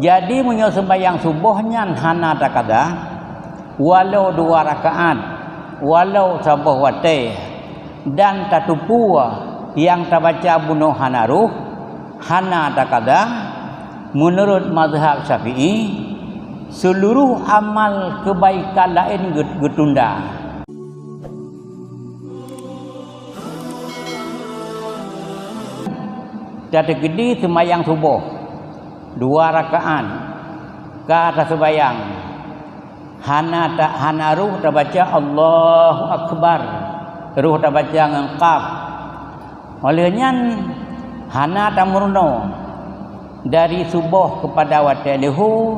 Jadi munyo sembahyang subuhnya hana takada walau 2 rakaat, walau sabuh wate dan tatupu yang terbaca bunuh hanaruh hana takada menurut mazhab Syafi'i seluruh amal kebaikan lain getunda. Jadi gede sembahyang subuh 2 rakaat kata sembahyang hana ruh terbaca Allahu Akbar, ruh terbaca ngengkap olehnya hana tamurno dari subuh kepada wate lehu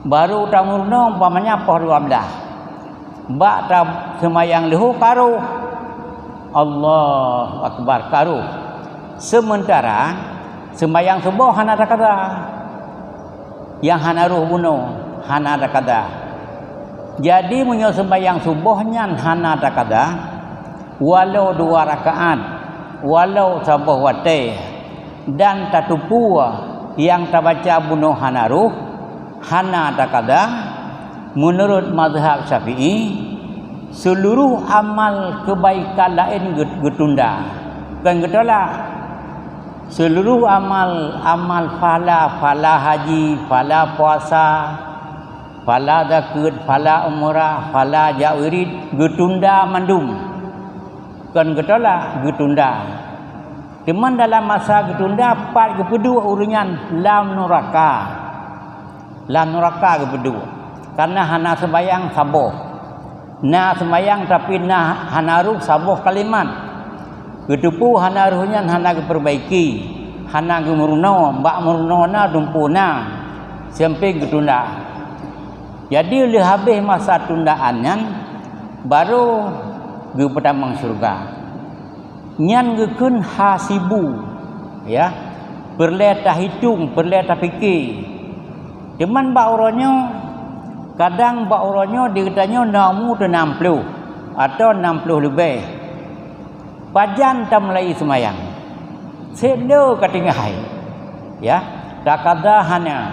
baru tamurno umpamanya poh 12 bak sembahyang lehu karuh Allahu Akbar karuh. Sementara sembahyang subuh hana takada yang hana ruh bunuh hana takada. Jadi munyo sembahyang subuhnya hana takada walau 2 rakaat, walau sabuh wate dan tatupu yang terbaca bunuh hana ruh hana takada menurut mazhab Syafi'i seluruh amal kebaikan lain getunda. Kan getolah seluruh amal fala haji, fala puasa, fala zakat, fala umrah, fala jaurid getunda mandum. Kan getolah getunda. Cuman dalam masa getunda part kedua urunan lam nuraka. Lam nuraka kedua. Karena hana sembayang sabuh. Na sembayang tapi na hanaruh sabuh kalimat. Ketupu hana ruhnya hana diperbaiki, hana gemurno, mbak murnona dumpuna sampai getunda. Jadi le habis masa tundaannya baru ge pertama surga. Nyan gekeun hasibu ya. Perle tak hitung, perle tak fikir. Cuman mbak uronyo kadang mbak uronyo dikatanya namu 60 atau 60 lebih. Bajan tak mulai semayang. Sendo ketinggai. Ya, tak ada hanya